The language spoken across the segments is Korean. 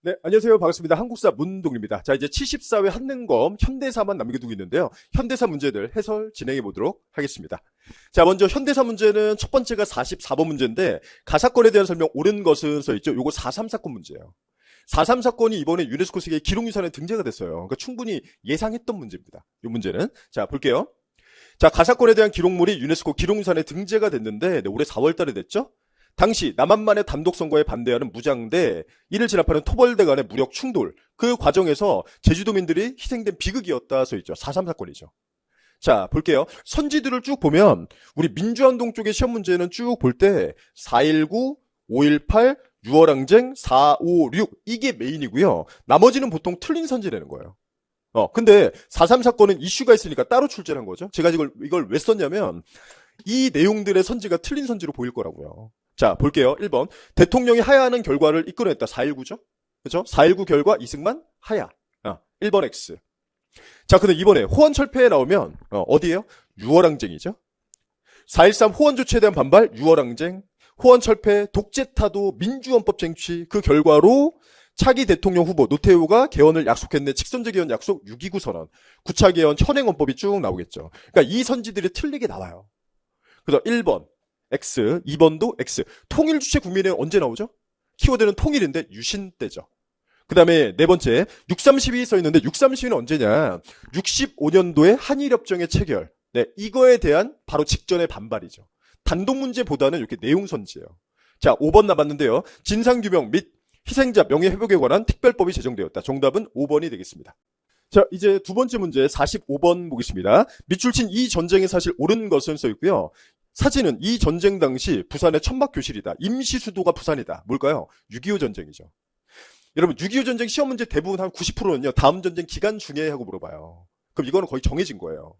네, 안녕하세요. 반갑습니다. 한국사 문동입니다. 자, 이제 74회 한능검 현대사만 남겨두고 있는데요. 현대사 문제들 해설 진행해 보도록 하겠습니다. 자, 먼저 현대사 문제는 첫 번째가 44번 문제인데 가사건에 대한 설명 옳은 것은 써있죠. 요거 4.3 사건 문제예요. 4.3 사건이 이번에 유네스코 세계 기록유산에 등재가 됐어요. 그러니까 충분히 예상했던 문제입니다. 이 문제는. 자, 볼게요. 자, 가사건에 대한 기록물이 유네스코 기록유산에 등재가 됐는데 올해 4월 달에 됐죠? 당시 남한만의 단독 선거에 반대하는 무장대, 이를 진압하는 토벌대 간의 무력 충돌, 그 과정에서 제주도민들이 희생된 비극이었다 써있죠. 4.3 사건이죠. 자, 볼게요. 선지들을 쭉 보면 우리 민주화운동 쪽의 시험 문제는 쭉 볼 때 4.19, 5.18, 6월항쟁, 4.5.6 이게 메인이고요. 나머지는 보통 틀린 선지라는 거예요. 근데 4.3 사건은 이슈가 있으니까 따로 출제한 거죠. 제가 이걸 왜 썼냐면 이 내용들의 선지가 틀린 선지로 보일 거라고요. 자, 볼게요. 1번. 대통령이 하야하는 결과를 이끌어냈다. 4.19죠? 그죠? 4.19 결과 이승만 하야. 1번 X. 자, 근데 이번에 호원철폐에 나오면, 어디에요? 6월항쟁이죠? 4.13 호원 조치에 대한 반발, 6월항쟁. 호원철폐, 독재타도, 민주헌법 쟁취, 그 결과로 차기 대통령 후보 노태우가 개헌을 약속했네. 직선제 개헌 약속 6.29 선언. 9차 개헌 현행헌법이 쭉 나오겠죠. 그러니까 이 선지들이 틀리게 나와요. 그래서 1번. X, 2번도 X. 통일 주체 국민회 언제 나오죠? 키워드는 통일인데 유신 때죠. 그 다음에 네 번째, 6.30이 써있는데 6.30은 언제냐? 65년도에 한일협정의 체결. 네, 이거에 대한 바로 직전의 반발이죠. 단독 문제보다는 이렇게 내용 선지예요. 자, 5번 남았는데요. 진상규명 및 희생자 명예회복에 관한 특별법이 제정되었다. 정답은 5번이 되겠습니다. 자, 이제 두 번째 문제 45번 보겠습니다. 밑줄 친 이 전쟁의 사실 옳은 것은 써있고요. 사진은 이 전쟁 당시 부산의 천막교실이다. 임시 수도가 부산이다. 뭘까요? 6.25 전쟁이죠. 여러분 6.25 전쟁 시험 문제 대부분 한 90%는요. 다음 전쟁 기간 중에 하고 물어봐요. 그럼 이거는 거의 정해진 거예요.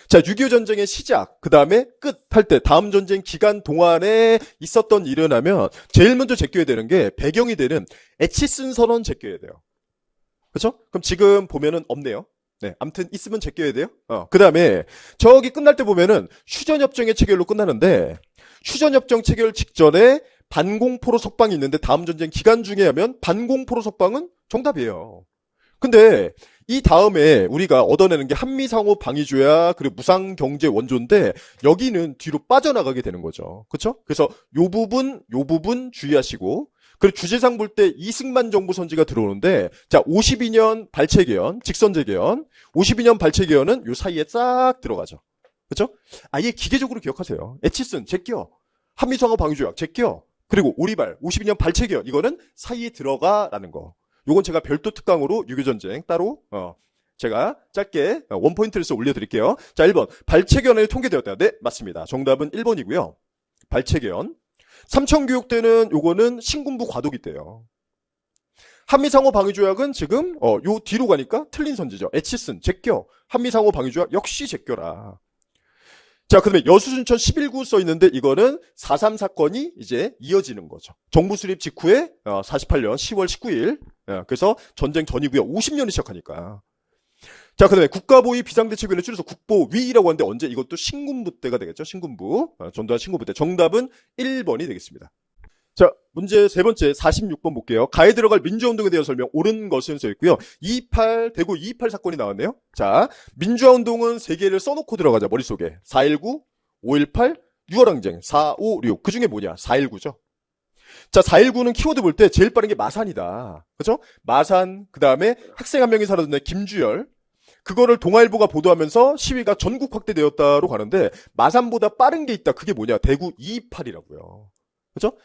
자, 6.25 전쟁의 시작, 그 다음에 끝 할 때 다음 전쟁 기간 동안에 있었던 일을 하면 제일 먼저 제껴야 되는 게 배경이 되는 에치슨 선언 제껴야 돼요. 그렇죠? 그럼 지금 보면은 없네요. 네, 아무튼 있으면 제껴야 돼요. 그 다음에 저기 끝날 때 보면은 휴전협정의 체결로 끝나는데 휴전협정 체결 직전에 반공포로 석방이 있는데 다음 전쟁 기간 중에 하면 반공포로 석방은 정답이에요. 근데 이 다음에 우리가 얻어내는 게 한미상호 방위조약 그리고 무상경제 원조인데 여기는 뒤로 빠져나가게 되는 거죠. 그렇죠? 그래서 요 부분 주의하시고, 그리고 주제상 볼 때 이승만 정부 선지가 들어오는데, 자, 52년 발췌개헌, 직선제개헌, 52년 발췌개헌은 요 사이에 싹 들어가죠. 그렇죠? 아예 기계적으로 기억하세요. 에치슨 제껴, 한미상호 방위조약 제껴, 그리고 오리발 52년 발췌개헌, 이거는 사이에 들어가라는 거. 요건 제가 별도 특강으로 6.25 전쟁 따로 제가 짧게 원포인트를 써 올려드릴게요. 자, 1번 발췌개헌이 통계되었다. 네, 맞습니다. 정답은 1번이고요. 발췌개헌. 삼청교육대는 요거는 신군부 과도기 때요. 한미상호 방위조약은 지금 요 뒤로 가니까 틀린 선지죠. 에치슨 제껴, 한미상호 방위조약 역시 제껴라. 자, 그다음에 여수순천 11구 써 있는데 이거는 4.3 사건이 이제 이어지는 거죠. 정부 수립 직후에 48년 10월 19일. 그래서 전쟁 전이고요. 50년이 시작하니까. 자, 그다음에 국가보위 비상대책위원회 줄여서 국보위라고 하는데 언제? 이것도 신군부 때가 되겠죠. 신군부. 전두환 신군부 때. 정답은 1번이 되겠습니다. 자, 문제 세 번째 46번 볼게요. 가에 들어갈 민주화운동에 대한 설명 옳은 것은 써있고요. 대구 2.28 사건이 나왔네요. 자, 민주화운동은 세 개를 써놓고 들어가자. 머릿속에 4.19, 5.18, 6월항쟁, 4.5.6. 그 중에 뭐냐? 4.19죠. 자, 4.19는 키워드 볼 때 제일 빠른 게 마산이다. 그죠? 마산, 그 다음에 학생 한 명이 사라졌네. 김주열. 그거를 동아일보가 보도하면서 시위가 전국 확대되었다로 가는데 마산보다 빠른 게 있다. 그게 뭐냐? 대구 2.28이라고요. 그죠?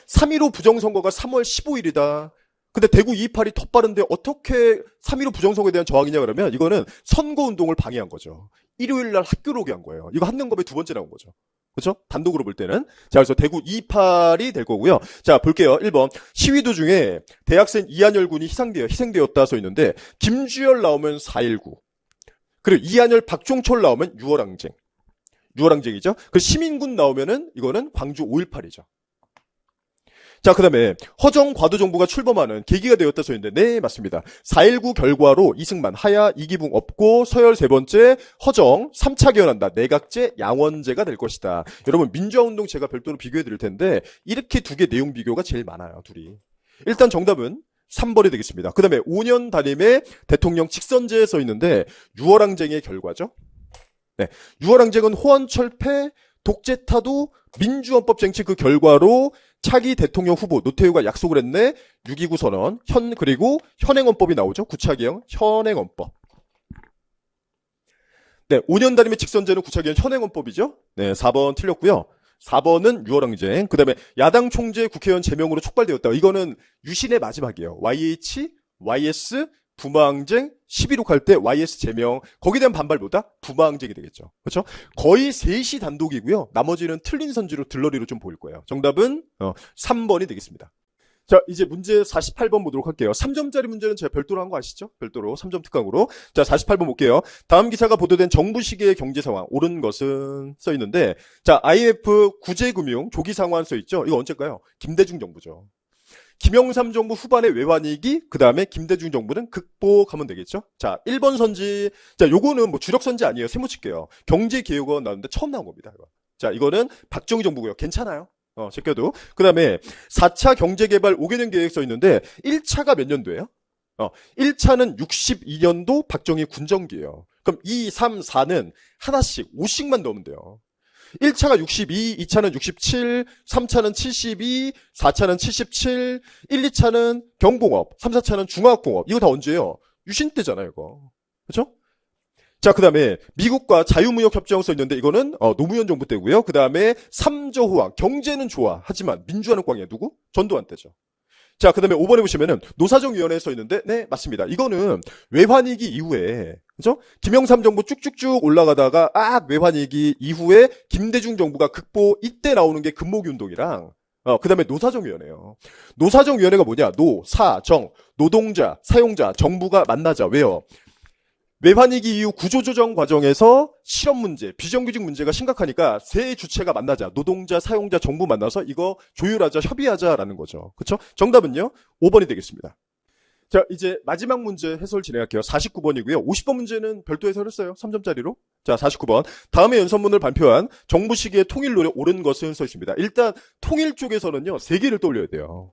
3.15 부정선거가 3월 15일이다. 근데 대구 2.28이 더 빠른데 어떻게 3.15 부정선거에 대한 저항이냐 그러면 이거는 선거운동을 방해한 거죠. 일요일날 학교로 오게 한 거예요. 이거 한능검에 두 번째 나온 거죠. 그렇죠? 단독으로 볼 때는. 자, 그래서 대구 2.28이 될 거고요. 자, 볼게요. 1번. 시위 도중에 대학생 이한열 군이 희생되었다 써 있는데 김주열 나오면 4.19. 그리고 이한열 박종철 나오면 6월항쟁. 6월항쟁이죠. 그 시민군 나오면은 이거는 광주 5.18이죠. 자, 그 다음에 허정 과도정부가 출범하는 계기가 되었다 써있는데 네, 맞습니다. 4.19 결과로 이승만, 하야, 이기붕 없고 서열 세 번째 허정 3차 개헌한다. 내각제, 양원제가 될 것이다. 여러분 민주화운동 제가 별도로 비교해 드릴 텐데 이렇게 두 개 내용 비교가 제일 많아요. 둘이. 일단 정답은 3번이 되겠습니다. 그 다음에 5년 단임의 대통령 직선제에 써 있는데 유월항쟁의 결과죠. 네, 유월항쟁은 호언철폐, 독재타도 민주헌법 쟁취 그 결과로 차기 대통령 후보 노태우가 약속을 했네. 6.29 선언, 그리고 현행헌법이 나오죠. 구차기형 현행헌법. 네, 5년 단임의 직선제는 구차기형 현행헌법이죠. 네, 4번 틀렸고요. 4번은 유월항쟁. 그 다음에 야당 총재 국회의원 제명으로 촉발되었다. 이거는 유신의 마지막이에요. YH, YS, 부마항쟁, 11.6 할 때 YS 제명. 거기에 대한 반발보다 부마항쟁이 되겠죠. 그렇죠? 거의 셋이 단독이고요. 나머지는 틀린 선지로 들러리로 좀 보일 거예요. 정답은 3번이 되겠습니다. 자, 이제 문제 48번 보도록 할게요. 3점짜리 문제는 제가 별도로 한 거 아시죠? 별도로 3점 특강으로. 자, 48번 볼게요. 다음 기사가 보도된 정부 시기의 경제 상황, 옳은 것은 써 있는데, 자, IMF 구제금융 조기 상환 써 있죠? 이거 언제일까요? 김대중 정부죠. 김영삼 정부 후반의 외환위기, 그 다음에 김대중 정부는 극복하면 되겠죠? 자, 1번 선지, 자, 요거는 뭐 주력 선지 아니에요. 세모 칠게요. 경제개혁원 나오는데 처음 나온 겁니다. 이거. 자, 이거는 박정희 정부고요. 괜찮아요. 제껴도. 그 다음에 4차 경제개발 5개년 계획 써 있는데 1차가 몇 년도예요? 1차는 62년도 박정희 군정기예요. 그럼 2, 3, 4는 하나씩 5씩만 넣으면 돼요. 1차가 62, 2차는 67, 3차는 72, 4차는 77, 1, 2차는 경공업, 3, 4차는 중화학공업. 이거 다 언제예요? 유신 때잖아요, 이거. 그렇죠? 자, 그 다음에 미국과 자유무역협정 써 있는데 이거는 노무현 정부 때고요. 그 다음에 3조 호황, 경제는 좋아. 하지만 민주화는 꽝이야. 누구? 전두환 때죠. 자, 그 다음에 5번에 보시면은 노사정위원회에 써 있는데 네, 맞습니다. 이거는 외환위기 이후에 그죠? 김영삼 정부 쭉쭉쭉 올라가다가 외환위기 이후에 김대중 정부가 극복, 이때 나오는 게 금모기운동이랑 그 다음에 노사정위원회요. 노사정위원회가 뭐냐? 노, 사, 정, 노동자, 사용자, 정부가 만나자. 왜요? 외환위기 이후 구조조정 과정에서 실업 문제, 비정규직 문제가 심각하니까 세 주체가 만나자. 노동자, 사용자, 정부 만나서 이거 조율하자, 협의하자라는 거죠. 그렇죠? 정답은요? 5번이 되겠습니다. 자, 이제 마지막 문제 해설 진행할게요. 49번이고요. 50번 문제는 별도 해설했어요. 3점짜리로. 자, 49번. 다음에 연설문을 발표한 정부 시기의 통일 노력 옳은 것은 써 있습니다. 일단 통일 쪽에서는요. 세 개를 떠올려야 돼요.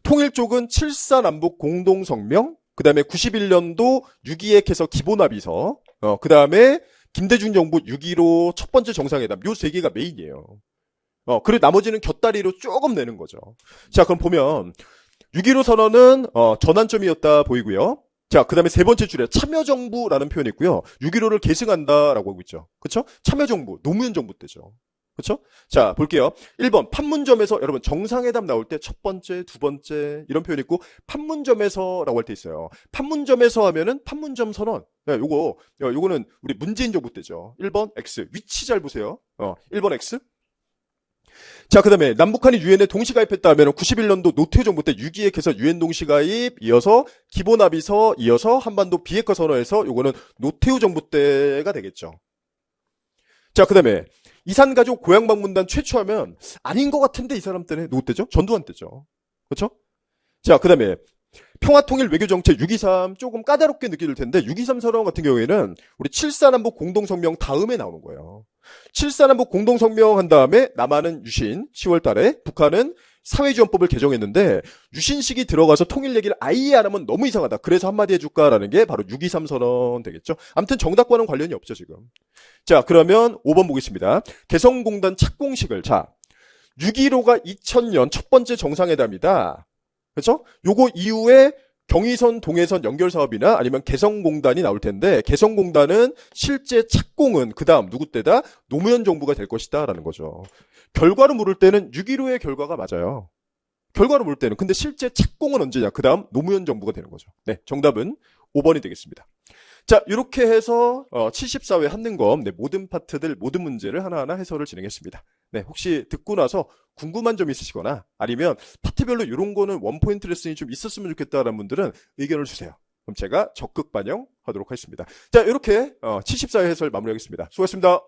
통일 쪽은 7.4 공동성명, 그 다음에 91년도 6.2핵해서 기본합의서, 그 다음에 김대중 정부 6.15 첫 번째 정상회담, 요 세 개가 메인이에요. 그리고 나머지는 곁다리로 조금 내는 거죠. 자, 그럼 보면 6.15 선언은 전환점이었다 보이고요. 자, 그 다음에 세 번째 줄에 참여정부라는 표현이 있고요. 6.15를 계승한다라고 하고 있죠. 그쵸? 참여정부, 노무현 정부 때죠. 그쵸? 자, 볼게요. 1번, 판문점에서, 여러분, 정상회담 나올 때 첫 번째, 두 번째, 이런 표현이 있고, 판문점에서 라고 할 때 있어요. 판문점에서 하면은 판문점 선언. 네, 요거는 우리 문재인 정부 때죠. 1번, X. 위치 잘 보세요. 1번, X. 자, 그 다음에 남북한이 유엔에 동시가입했다 하면 91년도 노태우 정부 때 6.2핵해서 유엔 동시가입, 이어서 기본합의서, 이어서 한반도 비핵화 선언에서 요거는 노태우 정부 때가 되겠죠. 자, 그 다음에 이산가족 고향방문단 최초하면 아닌 것 같은데 이 사람 때는 누구 때죠? 전두환 때죠. 그렇죠? 자, 그 다음에 평화통일 외교정책 6.23 조금 까다롭게 느껴질 텐데 6.23 선언 같은 경우에는 우리 7.4남북 공동성명 다음에 나오는 거예요. 7.4남북 공동성명 한 다음에 남한은 유신 10월 달에, 북한은 사회지원법을 개정했는데 유신식이 들어가서 통일 얘기를 아예 안 하면 너무 이상하다. 그래서 한마디 해줄까라는 게 바로 6.23 선언 되겠죠. 아무튼 정답과는 관련이 없죠 지금. 자, 그러면 5번 보겠습니다. 개성공단 착공식을, 자, 6.15가 2000년 첫 번째 정상회담이다. 그렇죠? 요거 이후에 경의선, 동해선 연결 사업이나 아니면 개성공단이 나올 텐데 개성공단은 실제 착공은 그 다음 누구 때다? 노무현 정부가 될 것이다 라는 거죠. 결과로 물을 때는 6.15의 결과가 맞아요. 결과로 물을 때는. 근데 실제 착공은 언제냐? 그 다음 노무현 정부가 되는 거죠. 네, 정답은 5번이 되겠습니다. 자, 이렇게 해서 74회 한능검 모든 파트들, 모든 문제를 하나하나 해설을 진행했습니다. 네, 혹시 듣고 나서 궁금한 점 있으시거나 아니면 파트별로 이런 거는 원포인트 레슨이 좀 있었으면 좋겠다라는 분들은 의견을 주세요. 그럼 제가 적극 반영하도록 하겠습니다. 자, 이렇게 74회 해설 마무리하겠습니다. 수고하셨습니다.